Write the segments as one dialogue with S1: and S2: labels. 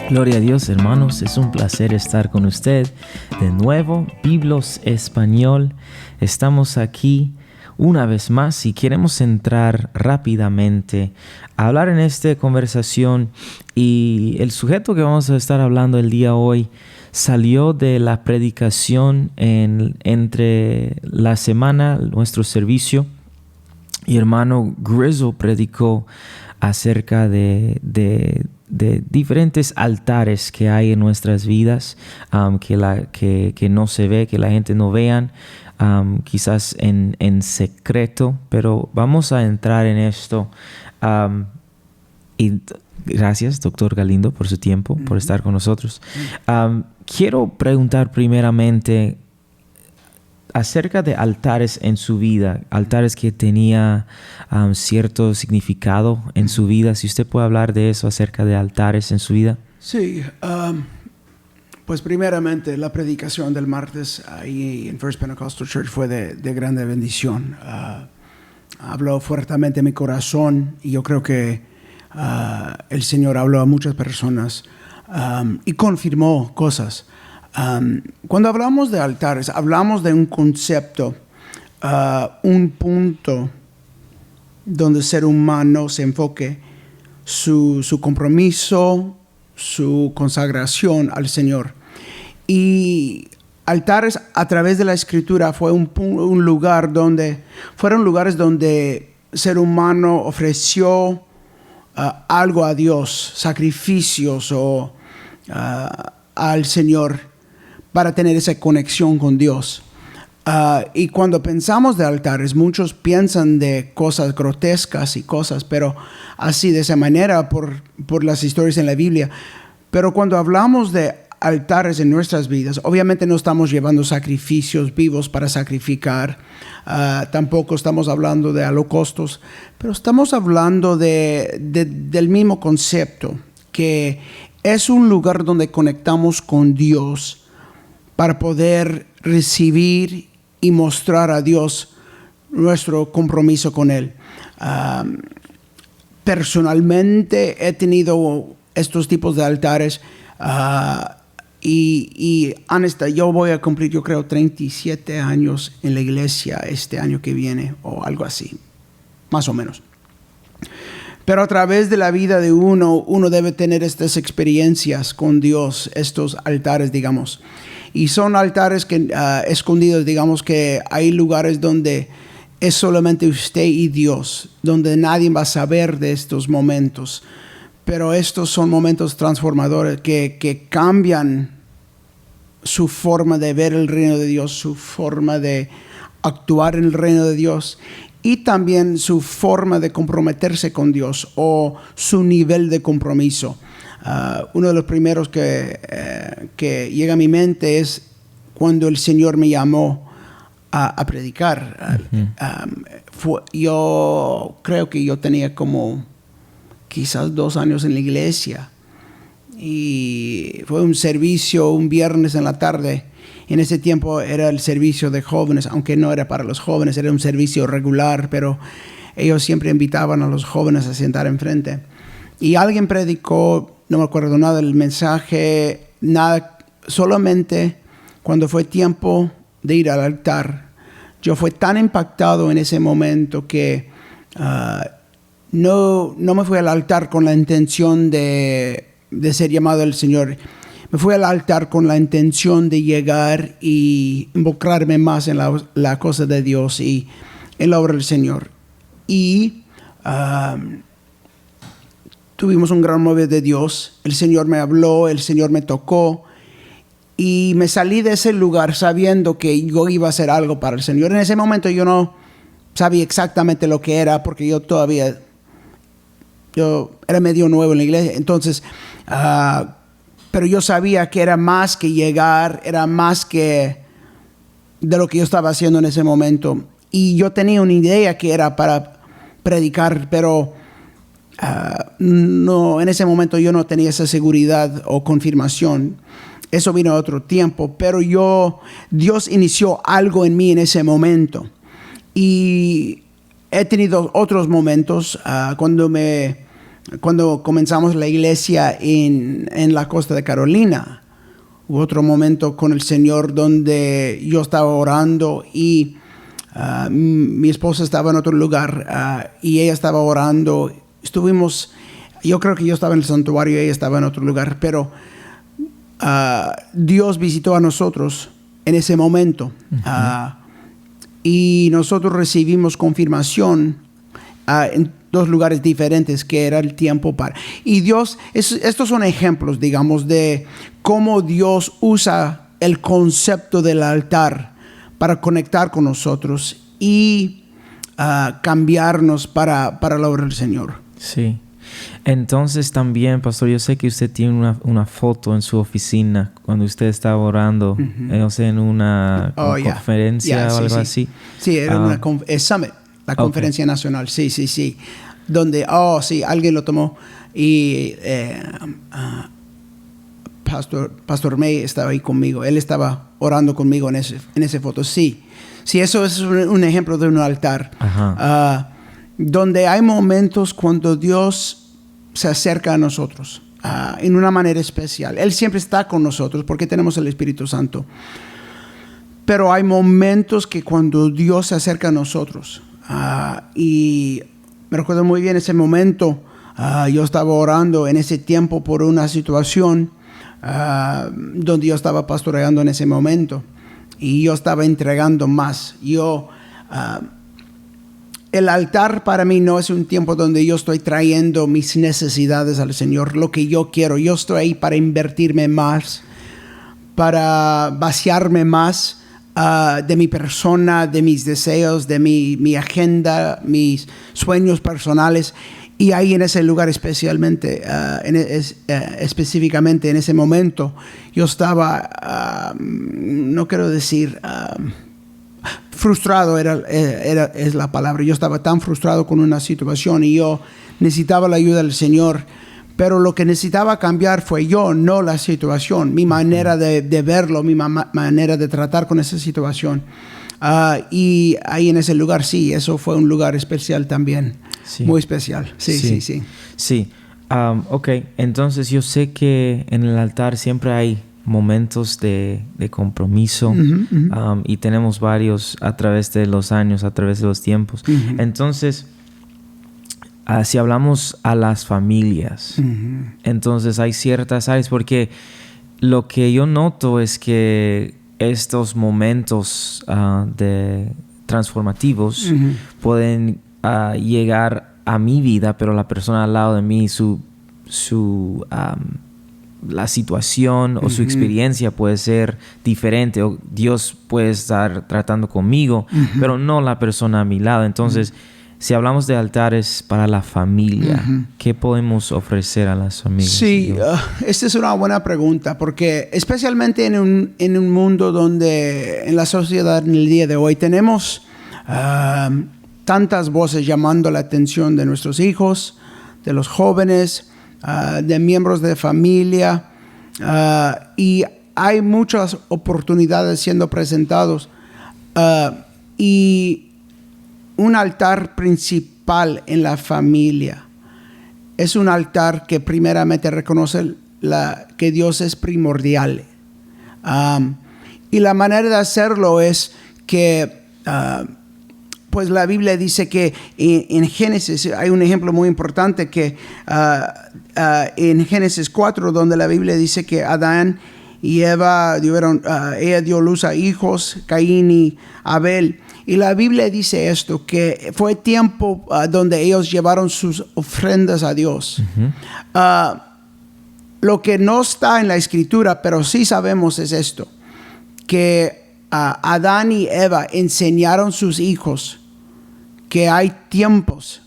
S1: Gloria a Dios, hermanos, es un placer estar con usted de nuevo. Biblos Español, estamos aquí una vez más y queremos entrar rápidamente a hablar en esta conversación. Y el sujeto que vamos a estar hablando el día hoy salió de la predicación entre la semana, nuestro servicio, y hermano Grizzle predicó acerca de diferentes altares que hay en nuestras vidas, que no se ve, que la gente no vean, quizás en secreto, pero vamos a entrar en esto. Y gracias, doctor Galindo, por su tiempo, por estar con nosotros. Quiero preguntar primeramente acerca de altares en su vida, altares que tenía cierto significado en su vida. Si usted puede hablar de eso, acerca de altares en su vida.
S2: Sí, pues primeramente la predicación del martes ahí en First Pentecostal Church fue de grande bendición. Habló fuertemente en mi corazón y yo creo que el Señor habló a muchas personas y confirmó cosas. Cuando hablamos de altares, hablamos de un concepto, un punto donde el ser humano se enfoque su compromiso, su consagración al Señor. Y altares a través de la Escritura fueron lugares donde el ser humano ofreció algo a Dios, sacrificios al Señor, para tener esa conexión con Dios. Y cuando pensamos de altares, muchos piensan de cosas grotescas y cosas, pero así de esa manera por las historias en la Biblia. Pero cuando hablamos de altares en nuestras vidas, obviamente no estamos llevando sacrificios vivos para sacrificar, tampoco estamos hablando de holocaustos, pero estamos hablando del mismo concepto, que es un lugar donde conectamos con Dios para poder recibir y mostrar a Dios nuestro compromiso con Él. Personalmente he tenido estos tipos de altares y yo voy a cumplir, yo creo, 37 años en la iglesia este año que viene o algo así, más o menos. Pero a través de la vida de uno debe tener estas experiencias con Dios, estos altares, digamos. Y son altares que escondidos, digamos que hay lugares donde es solamente usted y Dios, donde nadie va a saber de estos momentos. Pero estos son momentos transformadores que cambian su forma de ver el reino de Dios, su forma de actuar en el reino de Dios y también su forma de comprometerse con Dios o su nivel de compromiso. Uno de los primeros que llega a mi mente es cuando el Señor me llamó a predicar. Yo creo que yo tenía como quizás 2 años en la iglesia y fue un servicio un viernes en la tarde. En ese tiempo era el servicio de jóvenes, aunque no era para los jóvenes, era un servicio regular, pero ellos siempre invitaban a los jóvenes a sentar enfrente. Y alguien predicó, no me acuerdo nada del mensaje, nada, solamente cuando fue tiempo de ir al altar, yo fui tan impactado en ese momento que no me fui al altar con la intención de ser llamado al Señor. Me fui al altar con la intención de llegar y involucrarme más en la cosa de Dios y en la obra del Señor. Y tuvimos un gran mover de Dios. El Señor me habló, el Señor me tocó. Y me salí de ese lugar sabiendo que yo iba a hacer algo para el Señor. En ese momento yo no sabía exactamente lo que era, porque yo era medio nuevo en la iglesia. Entonces, pero yo sabía que era más que llegar, era más que de lo que yo estaba haciendo en ese momento. Y yo tenía una idea que era para predicar, pero no, en ese momento yo no tenía esa seguridad o confirmación. Eso vino a otro tiempo, pero Dios inició algo en mí en ese momento. Y he tenido otros momentos cuando me cuando comenzamos la iglesia en la costa de Carolina. Hubo otro momento con el Señor donde yo estaba orando y mi esposa estaba en otro lugar y ella estaba orando. Yo creo que yo estaba en el santuario y ella estaba en otro lugar, pero Dios visitó a nosotros en ese momento. Y nosotros recibimos confirmación en dos lugares diferentes que era el tiempo para. Y Dios, estos son ejemplos, digamos, de cómo Dios usa el concepto del altar para conectar con nosotros y cambiarnos para la obra del Señor.
S1: Sí. Entonces también, pastor, yo sé que usted tiene una foto en su oficina cuando usted estaba orando, no sé, en una conferencia o algo así. Sí,
S2: era una Summit, la conferencia nacional, sí. Donde, alguien lo tomó y Pastor May estaba ahí conmigo. Él estaba orando conmigo en esa foto. Sí, eso es un ejemplo de un altar. Donde hay momentos cuando Dios se acerca a nosotros en una manera especial. Él siempre está con nosotros porque tenemos el Espíritu Santo. Pero hay momentos que cuando Dios se acerca a nosotros, y me recuerdo muy bien ese momento, yo estaba orando en ese tiempo por una situación donde yo estaba pastoreando en ese momento y yo estaba entregando más. El altar para mí no es un tiempo donde yo estoy trayendo mis necesidades al Señor, lo que yo quiero. Yo estoy ahí para invertirme más, para vaciarme más de mi persona, de mis deseos, de mi agenda, mis sueños personales. Y ahí en ese lugar específicamente en ese momento, yo estaba, no quiero decir... frustrado es la palabra. Yo estaba tan frustrado con una situación y yo necesitaba la ayuda del Señor, pero lo que necesitaba cambiar fue yo, no la situación, mi manera de verlo, mi manera de tratar con esa situación. Y ahí en ese lugar, sí, eso fue un lugar especial también, muy especial. Sí.
S1: Ok, entonces yo sé que en el altar siempre hay momentos de compromiso, y tenemos varios a través de los años, a través de los tiempos. Entonces, si hablamos a las familias, entonces hay ciertas áreas, porque lo que yo noto es que estos momentos de transformativos pueden llegar a mi vida, pero la persona al lado de mí, la situación o su experiencia puede ser diferente, o Dios puede estar tratando conmigo, pero no la persona a mi lado. Entonces, si hablamos de altares para la familia, ¿qué podemos ofrecer a las familias?
S2: Sí, esta es una buena pregunta, porque especialmente en un mundo donde en la sociedad en el día de hoy tenemos tantas voces llamando la atención de nuestros hijos, de los jóvenes, de miembros de familia, y hay muchas oportunidades siendo presentados, y un altar principal en la familia es un altar que primeramente reconoce que Dios es primordial, y la manera de hacerlo es que pues la Biblia dice que en Génesis hay un ejemplo muy importante que en Génesis 4, donde la Biblia dice que Adán y Eva ella dio luz a hijos, Caín y Abel. Y la Biblia dice esto, que fue tiempo donde ellos llevaron sus ofrendas a Dios. Lo que no está en la Escritura, pero sí sabemos es esto, que Adán y Eva enseñaron a sus hijos que hay tiempos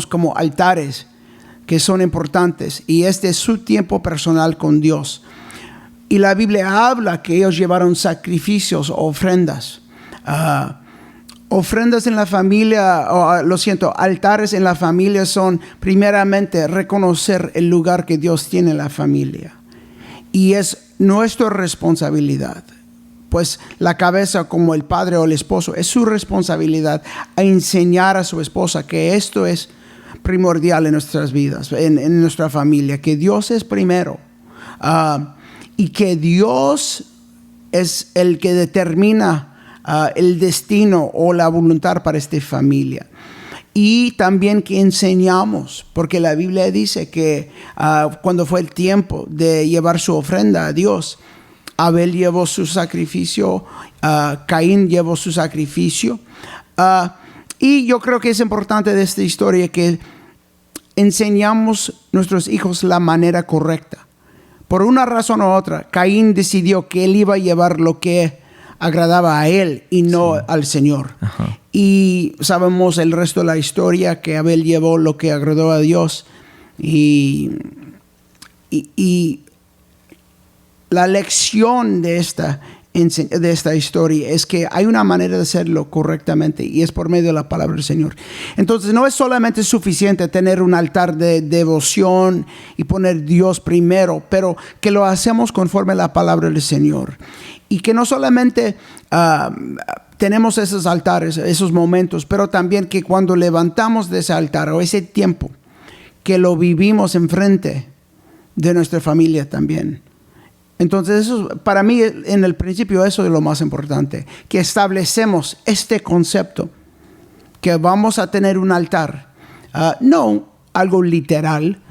S2: como altares que son importantes, y este es su tiempo personal con Dios. Y la Biblia habla que ellos llevaron sacrificios o ofrendas. Ofrendas en la familia, altares en la familia son primeramente reconocer el lugar que Dios tiene en la familia. Y es nuestra responsabilidad, pues la cabeza, como el padre o el esposo, es su responsabilidad a enseñar a su esposa que esto es primordial en nuestras vidas, en nuestra familia, que Dios es primero, y que Dios es el que determina el destino o la voluntad para esta familia. Y también que enseñamos, porque la Biblia dice que cuando fue el tiempo de llevar su ofrenda a Dios, Abel llevó su sacrificio, Caín llevó su sacrificio. Y yo creo que es importante de esta historia que enseñamos a nuestros hijos la manera correcta. Por una razón u otra, Caín decidió que él iba a llevar lo que agradaba a él y no al Señor.
S1: Ajá.
S2: Y sabemos el resto de la historia, que Abel llevó lo que agradó a Dios. Y la lección de esta historia es que hay una manera de hacerlo correctamente, y es por medio de la palabra del Señor. Entonces no es solamente suficiente tener un altar de devoción y poner Dios primero, pero que lo hacemos conforme a la palabra del Señor. Y que no solamente tenemos esos altares, esos momentos, pero también que cuando levantamos de ese altar o ese tiempo, que lo vivimos enfrente de nuestra familia también. Entonces, eso, para mí, en el principio, eso es lo más importante, que establecemos este concepto, que vamos a tener un altar, no algo literal,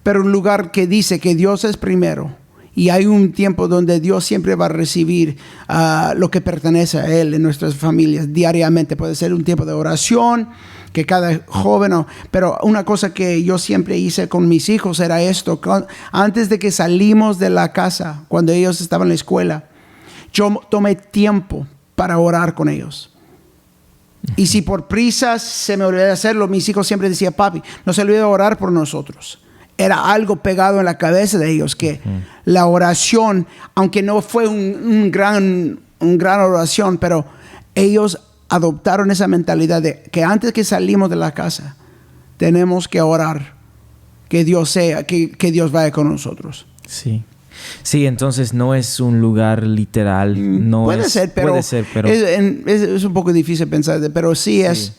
S2: pero un lugar que dice que Dios es primero, y hay un tiempo donde Dios siempre va a recibir lo que pertenece a Él en nuestras familias diariamente. Puede ser un tiempo de oración, que cada joven, pero una cosa que yo siempre hice con mis hijos era esto: antes de que salimos de la casa, cuando ellos estaban en la escuela, yo tomé tiempo para orar con ellos. Y si por prisas se me olvidó hacerlo, mis hijos siempre decían: papi, no se olvide orar por nosotros. Era algo pegado en la cabeza de ellos, que la oración, aunque no fue un gran oración, pero ellos adoptaron esa mentalidad de que antes que salimos de la casa, tenemos que orar, que Dios que Dios vaya con nosotros.
S1: Sí. Sí, entonces no es un lugar literal. No
S2: puede ser, pero es un poco difícil pensar, pero sí es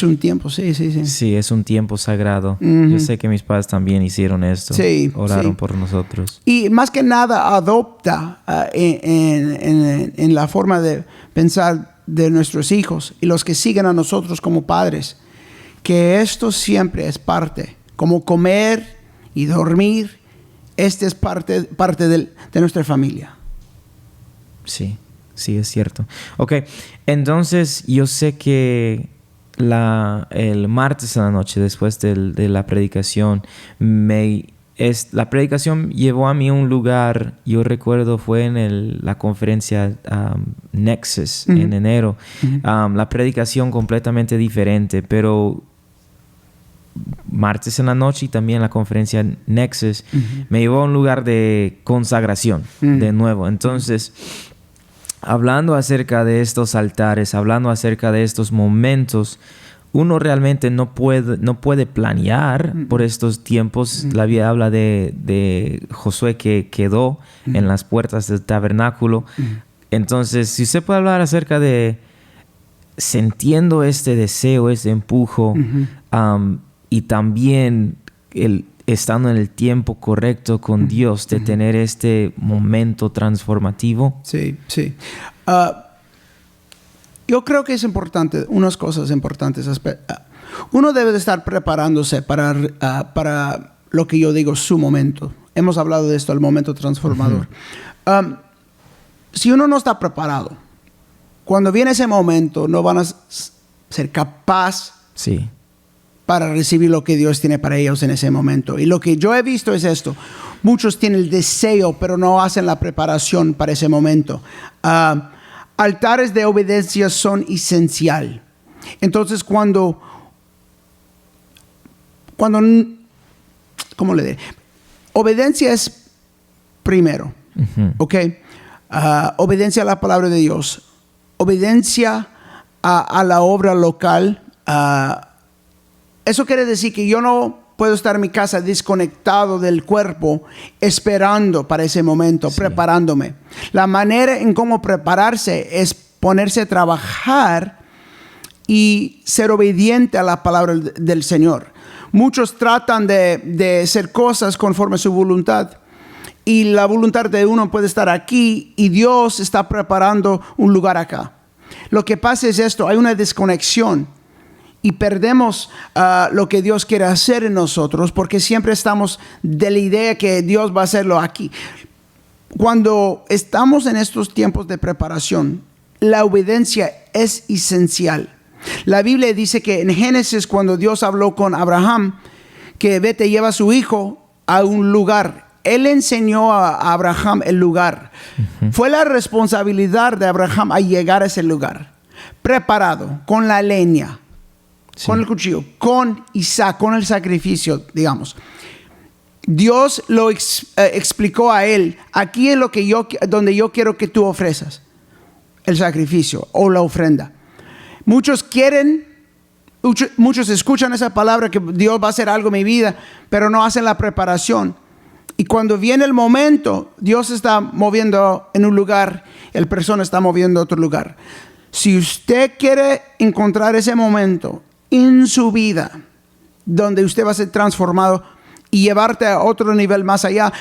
S2: un tiempo, sí.
S1: Sí, es un tiempo sagrado. Yo sé que mis padres también hicieron esto.
S2: Sí,
S1: oraron por nosotros.
S2: Y más que nada adopta en la forma de pensar de nuestros hijos y los que siguen a nosotros como padres, que esto siempre es parte, como comer y dormir. Este es parte de nuestra familia.
S1: Sí, es cierto. Ok, entonces yo sé que el martes en la noche, después de la predicación, la predicación llevó a mí a un lugar, yo recuerdo fue en la conferencia Nexus en enero. La predicación completamente diferente, pero martes en la noche y también la conferencia Nexus me llevó a un lugar de consagración de nuevo. Entonces, hablando acerca de estos altares, hablando acerca de estos momentos, uno realmente no puede planear por estos tiempos. La Biblia habla de Josué que quedó en las puertas del tabernáculo. Entonces, si usted puede hablar acerca de sintiendo este deseo, este empujo, y también estando en el tiempo correcto con Dios, de tener este momento transformativo.
S2: Sí. Yo creo que es importante, unas cosas importantes. Uno debe de estar preparándose para lo que yo digo, su momento. Hemos hablado de esto, el momento transformador. Si uno no está preparado, cuando viene ese momento, no van a ser capaz para recibir lo que Dios tiene para ellos en ese momento. Y lo que yo he visto es esto: muchos tienen el deseo, pero no hacen la preparación para ese momento. Altares de obediencia son esencial. Entonces, cuando ¿cómo le diré? Obediencia es primero, ¿ok? Obediencia a la palabra de Dios, obediencia a la obra local. Eso quiere decir que yo no puedo estar en mi casa desconectado del cuerpo, esperando para ese momento, preparándome. La manera en cómo prepararse es ponerse a trabajar y ser obediente a la palabra del Señor. Muchos tratan de hacer cosas conforme a su voluntad. Y la voluntad de uno puede estar aquí y Dios está preparando un lugar acá. Lo que pasa es esto, hay una desconexión y perdemos lo que Dios quiere hacer en nosotros porque siempre estamos de la idea que Dios va a hacerlo aquí. Cuando estamos en estos tiempos de preparación, la obediencia es esencial. La Biblia dice que en Génesis, cuando Dios habló con Abraham, que vete, lleva a su hijo a un lugar. Él enseñó a Abraham el lugar. Fue la responsabilidad de Abraham a llegar a ese lugar, preparado, con la leña, con el cuchillo, con Isaac, con el sacrificio, digamos. Dios lo explicó a él, aquí es donde yo quiero que tú ofreces el sacrificio o la ofrenda. Muchos escuchan esa palabra que Dios va a hacer algo en mi vida, pero no hacen la preparación. Y cuando viene el momento, Dios está moviendo en un lugar, el persona está moviendo a otro lugar. Si usted quiere encontrar ese momento en su vida, donde usted va a ser transformado y llevarte a otro nivel más allá,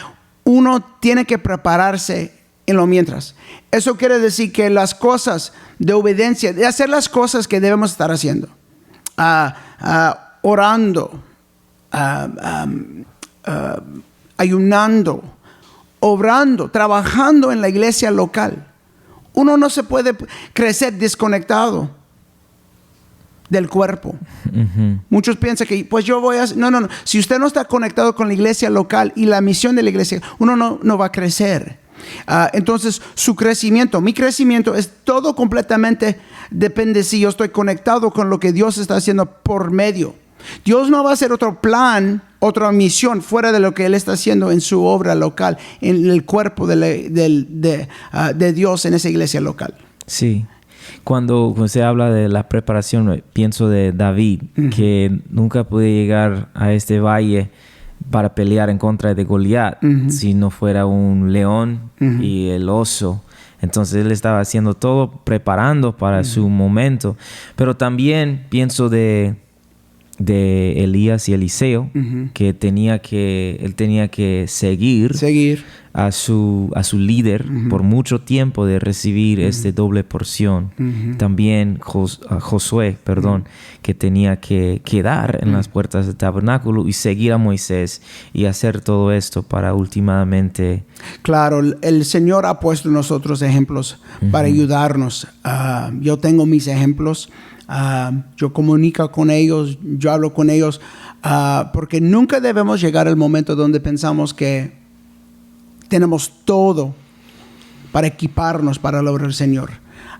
S2: uno tiene que prepararse en lo mientras. Eso quiere decir que las cosas de obediencia, de hacer las cosas que debemos estar haciendo, orando, ayunando, obrando, trabajando en la iglesia local. Uno no se puede crecer desconectado del cuerpo. Muchos piensan que pues yo voy a... No. Si usted no está conectado con la iglesia local y la misión de la iglesia, uno no va a crecer. Entonces mi crecimiento es todo completamente depende si yo estoy conectado con lo que Dios está haciendo por medio. Dios no va a hacer otro plan, otra misión fuera de lo que Él está haciendo en su obra local, en el cuerpo de Dios en esa iglesia local.
S1: Sí. Cuando se habla de la preparación, pienso de David, que nunca pude llegar a este valle para pelear en contra de Goliat si no fuera un león y el oso. Entonces él estaba haciendo todo, preparando para su momento. Pero también pienso de Elías y Eliseo, que él tenía que seguir a su líder por mucho tiempo de recibir doble porción. También Josué, que tenía que quedar en las puertas del tabernáculo y seguir a Moisés y hacer todo esto para últimamente...
S2: Claro, el Señor ha puesto en nosotros ejemplos para ayudarnos. Yo tengo mis ejemplos. Yo comunico con ellos, yo hablo con ellos, porque nunca debemos llegar al momento donde pensamos que tenemos todo para equiparnos para lograr el Señor.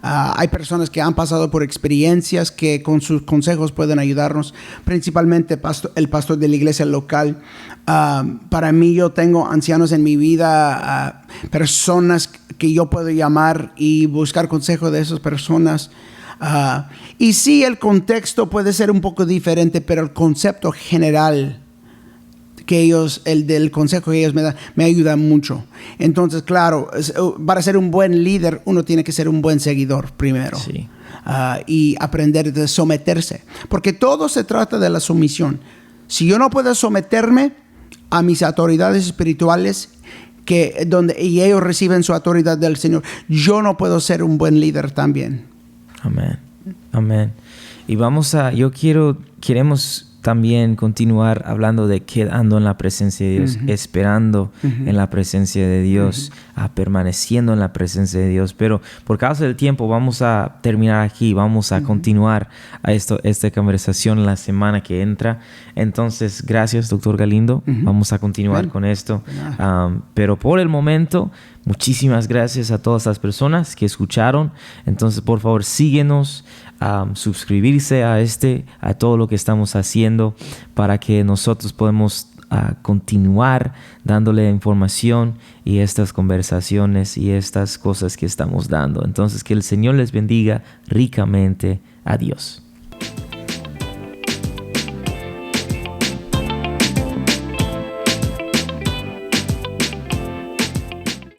S2: Hay personas que han pasado por experiencias que con sus consejos pueden ayudarnos, principalmente el pastor de la iglesia local. Para mí, yo tengo ancianos en mi vida, personas que yo puedo llamar y buscar consejo de esas personas. Y sí, el contexto puede ser un poco diferente, pero el concepto general el del consejo que ellos me dan, me ayuda mucho. Entonces, claro, para ser un buen líder, uno tiene que ser un buen seguidor primero.
S1: Sí.
S2: Y aprender de someterse. Porque todo se trata de la sumisión. Si yo no puedo someterme a mis autoridades espirituales, y ellos reciben su autoridad del Señor, yo no puedo ser un buen líder también.
S1: Amén. Y queremos también continuar hablando de quedando en la presencia de Dios, esperando en la presencia de Dios, permaneciendo en la presencia de Dios. Pero por causa del tiempo vamos a terminar aquí, vamos a continuar esta conversación la semana que entra. Entonces, gracias, Dr. Galindo. Vamos a continuar con esto. Pero por el momento, muchísimas gracias a todas las personas que escucharon. Entonces, por favor, síguenos, suscribirse a todo lo que estamos haciendo para que nosotros podamos continuar dándole información y estas conversaciones y estas cosas que estamos dando. Entonces, que el Señor les bendiga ricamente. Adiós.